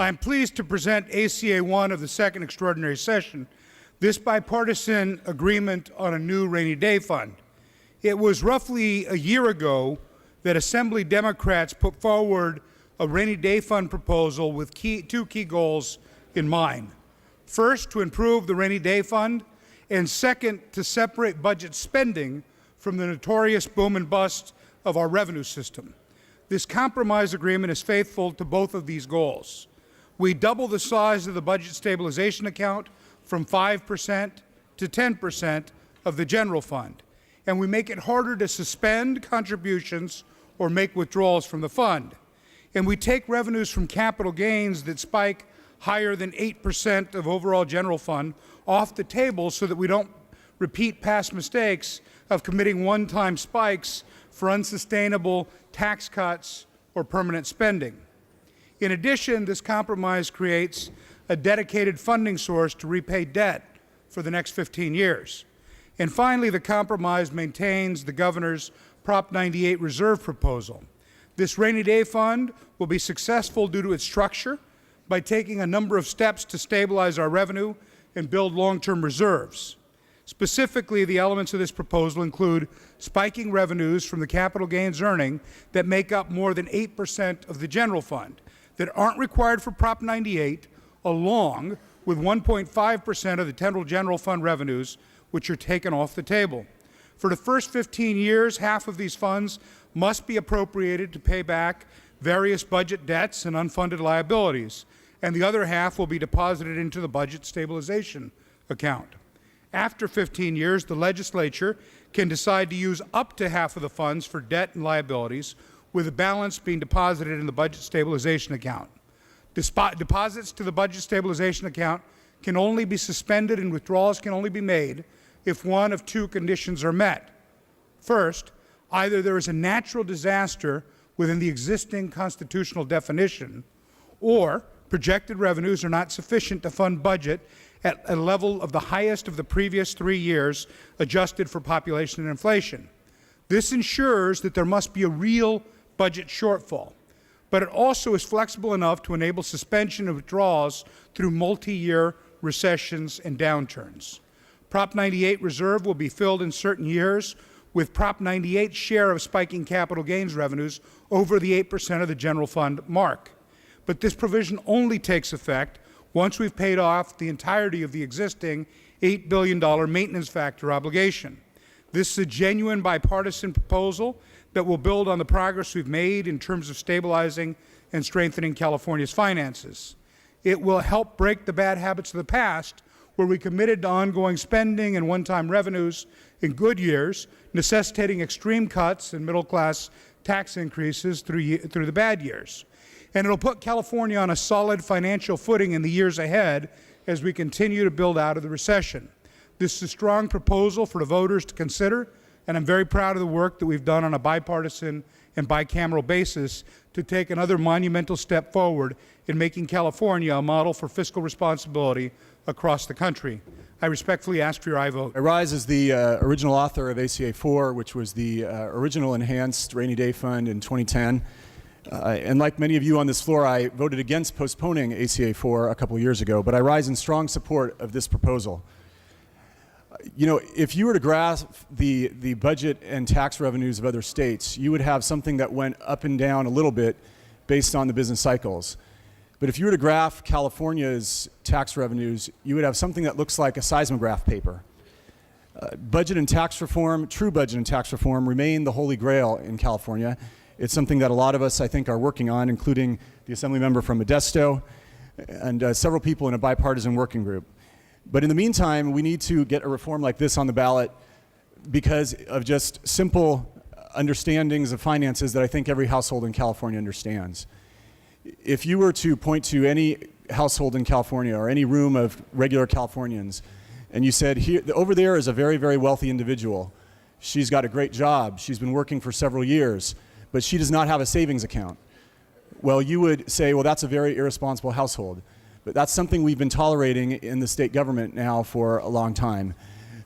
I'm pleased to present ACA 1 of the second extraordinary session, this bipartisan agreement on a new rainy day fund. It was roughly a year ago that Assembly Democrats put forward a rainy day fund proposal with two key goals in mind. First, to improve the rainy day fund, and second, to separate budget spending from the notorious boom and bust of our revenue system. This compromise agreement is faithful to both of these goals. We double the size of the budget stabilization account from 5% to 10% of the general fund, and we make it harder to suspend contributions or make withdrawals from the fund. And we take revenues from capital gains that spike higher than 8% of overall general fund off the table so that we don't repeat past mistakes of committing one-time spikes for unsustainable tax cuts or permanent spending. In addition, this compromise creates a dedicated funding source to repay debt for the next 15 years. And finally, the compromise maintains the governor's Prop 98 reserve proposal. This rainy day fund will be successful due to its structure by taking a number of steps to stabilize our revenue and build long-term reserves. Specifically, the elements of this proposal include spiking revenues from the capital gains earning that make up more than 8% of the general fund that aren't required for Prop 98, along with 1.5% of the general fund revenues, which are taken off the table. For the first 15 years, half of these funds must be appropriated to pay back various budget debts and unfunded liabilities, and the other half will be deposited into the budget stabilization account. After 15 years, the legislature can decide to use up to half of the funds for debt and liabilities, with the balance being deposited in the budget stabilization account. Deposits to the budget stabilization account can only be suspended and withdrawals can only be made if one of two conditions are met. First, either there is a natural disaster within the existing constitutional definition, or projected revenues are not sufficient to fund budget at a level of the highest of the previous 3 years adjusted for population and inflation. This ensures that there must be a real budget shortfall, but it also is flexible enough to enable suspension of withdrawals through multi-year recessions and downturns. Prop 98 reserve will be filled in certain years with Prop 98 share of spiking capital gains revenues over the 8% of the general fund mark. But this provision only takes effect once we've paid off the entirety of the existing $8 billion maintenance factor obligation. This is a genuine bipartisan proposal that will build on the progress we've made in terms of stabilizing and strengthening California's finances. It will help break the bad habits of the past, where we committed to ongoing spending and one-time revenues in good years, necessitating extreme cuts and middle-class tax increases through the bad years. And it'll put California on a solid financial footing in the years ahead as we continue to build out of the recession. This is a strong proposal for the voters to consider, and I'm very proud of the work that we've done on a bipartisan and bicameral basis to take another monumental step forward in making California a model for fiscal responsibility across the country. I respectfully ask for your aye vote. I rise as the original author of ACA 4, which was the original enhanced rainy day fund in 2010. And like many of you on this floor, I voted against postponing ACA 4 a couple years ago, but I rise in strong support of this proposal. You know, if you were to grasp the budget and tax revenues of other states, you would have something that went up and down a little bit based on the business cycles. But if you were to graph California's tax revenues, you would have something that looks like a seismograph paper. Budget and tax reform, true budget and tax reform, remain the holy grail in California. It's something that a lot of us, I think, are working on, including the Assembly member from Modesto and several people in a bipartisan working group. But in the meantime, we need to get a reform like this on the ballot because of just simple understandings of finances that I think every household in California understands. If you were to point to any household in California or any room of regular Californians, and you said, here, over there is a very, very wealthy individual. She's got a great job. She's been working for several years, but she does not have a savings account. Well, you would say, well, that's a very irresponsible household. But that's something we've been tolerating in the state government now for a long time.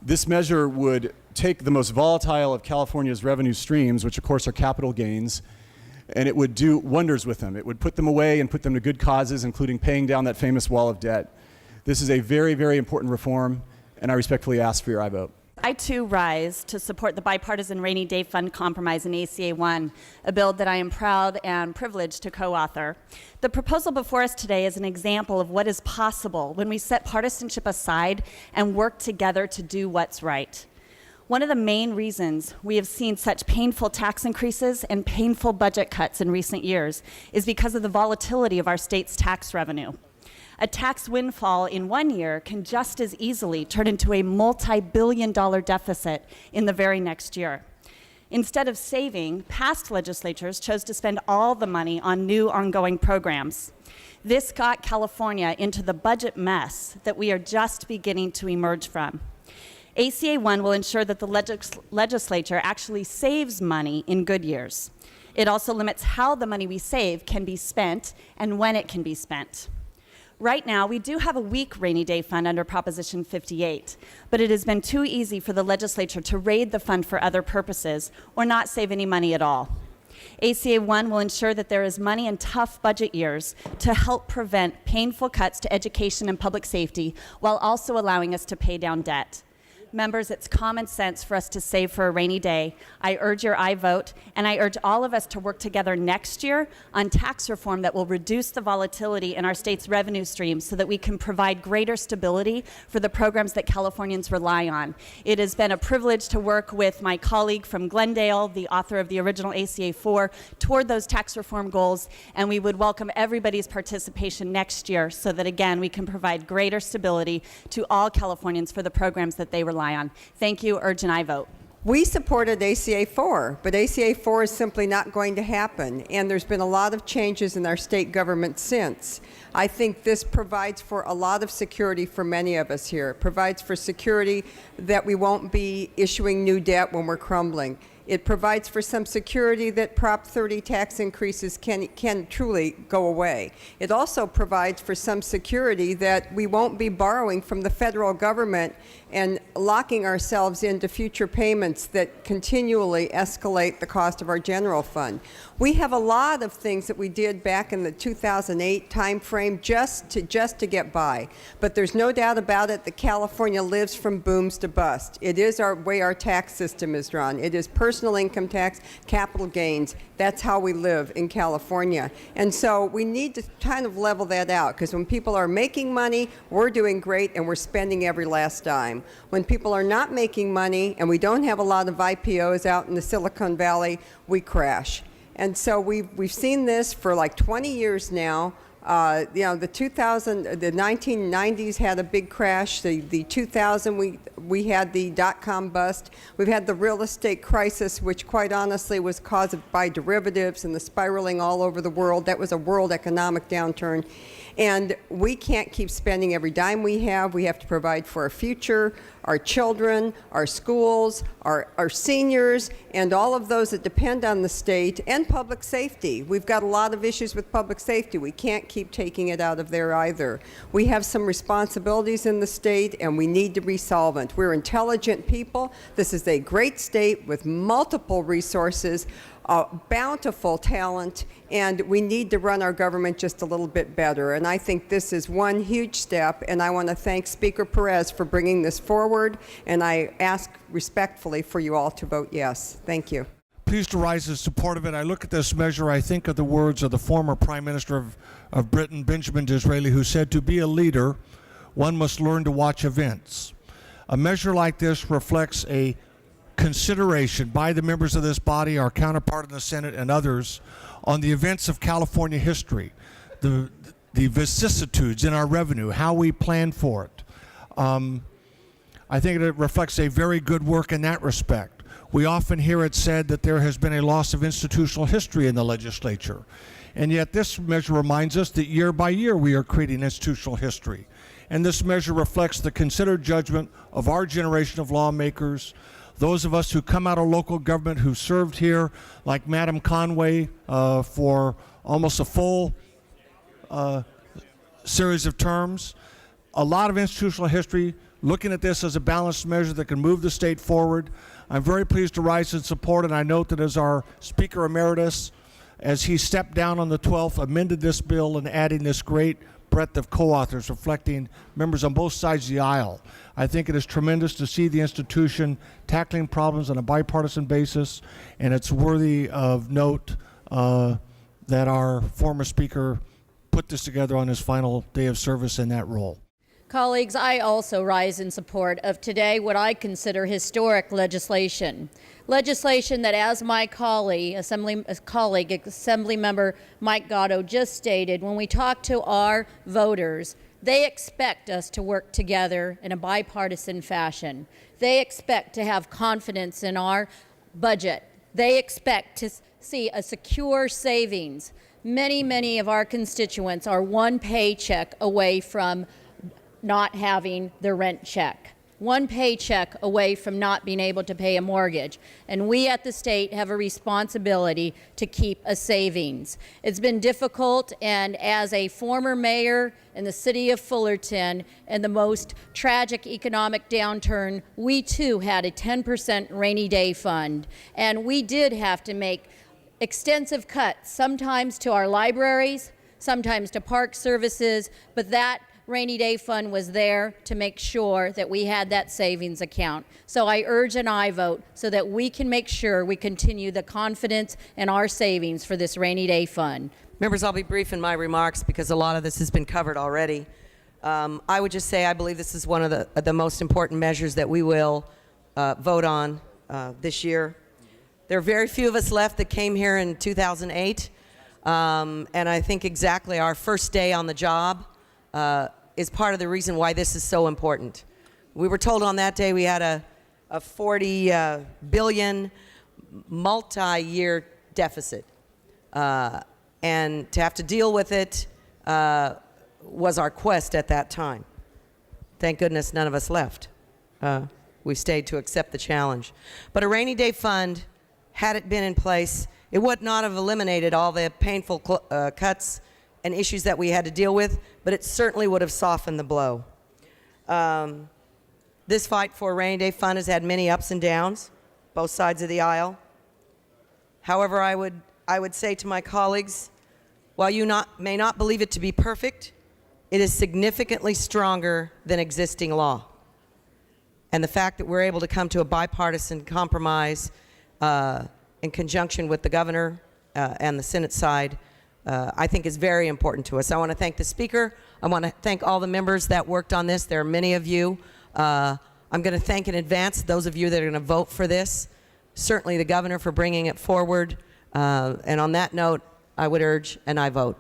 This measure would take the most volatile of California's revenue streams, which of course are capital gains, and it would do wonders with them. It would put them away and put them to good causes, including paying down that famous wall of debt. This is a very, very important reform, and I respectfully ask for your aye vote. I too rise to support the bipartisan Rainy Day Fund compromise in ACA 1, a bill that I am proud and privileged to co-author. The proposal before us today is an example of what is possible when we set partisanship aside and work together to do what's right. One of the main reasons we have seen such painful tax increases and painful budget cuts in recent years is because of the volatility of our state's tax revenue. A tax windfall in one year can just as easily turn into a multi-billion-dollar deficit in the very next year. Instead of saving, past legislatures chose to spend all the money on new ongoing programs. This got California into the budget mess that we are just beginning to emerge from. ACA 1 will ensure that the legislature actually saves money in good years. It also limits how the money we save can be spent and when it can be spent. Right now, we do have a weak rainy day fund under Proposition 58, but it has been too easy for the legislature to raid the fund for other purposes or not save any money at all. ACA 1 will ensure that there is money in tough budget years to help prevent painful cuts to education and public safety while also allowing us to pay down debt. Members, it's common sense for us to save for a rainy day. I urge your aye vote, and I urge all of us to work together next year on tax reform that will reduce the volatility in our state's revenue streams so that we can provide greater stability for the programs that Californians rely on. It has been a privilege to work with my colleague from Glendale, the author of the original ACA 4, toward those tax reform goals, and we would welcome everybody's participation next year so that, again, we can provide greater stability to all Californians for the programs that they rely on. Thank you. Urge and aye vote. We supported ACA 4, but ACA 4 is simply not going to happen, and there's been a lot of changes in our state government since. I think this provides for a lot of security for many of us here. It provides for security that we won't be issuing new debt when we're crumbling. It provides for some security that Prop 30 tax increases can truly go away. It also provides for some security that we won't be borrowing from the federal government and locking ourselves into future payments that continually escalate the cost of our general fund. We have a lot of things that we did back in the 2008 timeframe just to get by. But there's no doubt about it that California lives from booms to bust. It is our way our tax system is run. It is personal income tax, capital gains. That's how we live in California. And so we need to kind of level that out, because when people are making money, we're doing great and we're spending every last dime. When people are not making money and we don't have a lot of IPOs out in the Silicon Valley, we crash. And so we've seen this for like 20 years now. The 1990s had a big crash. The 2000 we had the dot-com bust. We've had the real estate crisis, which quite honestly was caused by derivatives and the spiraling all over the world. That was a world economic downturn. And we can't keep spending every dime we have. We have to provide for our future, our children, our schools, our seniors, and all of those that depend on the state, and public safety. We've got a lot of issues with public safety. We can't keep taking it out of there either. We have some responsibilities in the state, and we need to be solvent. We're intelligent people. This is a great state with multiple resources, bountiful talent, and we need to run our government just a little bit better. And I think this is one huge step, and I want to thank Speaker Perez for bringing this forward, and I ask respectfully for you all to vote yes. Thank you. Pleased to rise in support of it. I look at this measure, I think of the words of the former Prime Minister of Britain, Benjamin Disraeli, who said, "To be a leader, one must learn to watch events." A measure like this reflects a consideration by the members of this body, our counterpart in the Senate and others, on the events of California history, the vicissitudes in our revenue, how we plan for it. I think it reflects a very good work in that respect. We often hear it said that there has been a loss of institutional history in the legislature, and yet this measure reminds us that year by year we are creating institutional history. And this measure reflects the considered judgment of our generation of lawmakers, those of us who come out of local government, who served here, like Madam Conway, for almost a full series of terms. A lot of institutional history, looking at this as a balanced measure that can move the state forward. I'm very pleased to rise in support, and I note that as our Speaker Emeritus as he stepped down on the 12th, amended this bill and adding this great breadth of co-authors reflecting members on both sides of the aisle. I think it is tremendous to see the institution tackling problems on a bipartisan basis, and it's worthy of note that our former speaker put this together on his final day of service in that role. Colleagues, I also rise in support of today what I consider historic legislation. Legislation that, as my colleague, Assemblymember Mike Gatto just stated, when we talk to our voters, they expect us to work together in a bipartisan fashion. They expect to have confidence in our budget. They expect to see a secure savings. Many of our constituents are one paycheck away from not having their rent check, one paycheck away from not being able to pay a mortgage. And we at the state have a responsibility to keep a savings. It's been difficult, and as a former mayor in the city of Fullerton and the most tragic economic downturn, we too had a 10% rainy day fund. And we did have to make extensive cuts, sometimes to our libraries, sometimes to park services, but that rainy day fund was there to make sure that we had that savings account. So I urge an aye vote so that we can make sure we continue the confidence in our savings for this rainy day fund. Members, I'll be brief in my remarks because a lot of this has been covered already. I would just say I believe this is one of the most important measures that we will vote on this year. There are very few of us left that came here in 2008, and I think exactly our first day on the job is part of the reason why this is so important. We were told on that day we had a $40 billion multi-year deficit, and to have to deal with it was our quest at that time. Thank goodness none of us left. We stayed to accept the challenge. But a rainy day fund, had it been in place, it would not have eliminated all the painful cuts and issues that we had to deal with, but it certainly would have softened the blow. This fight for a rainy day fund has had many ups and downs, both sides of the aisle. However, I would say to my colleagues, while you may not believe it to be perfect, it is significantly stronger than existing law. And the fact that we're able to come to a bipartisan compromise in conjunction with the governor and the Senate side, I think is very important to us. I want to thank the Speaker. I want to thank all the members that worked on this. There are many of you. I'm going to thank in advance those of you that are going to vote for this. Certainly the governor for bringing it forward. And on that note, I would urge an aye vote.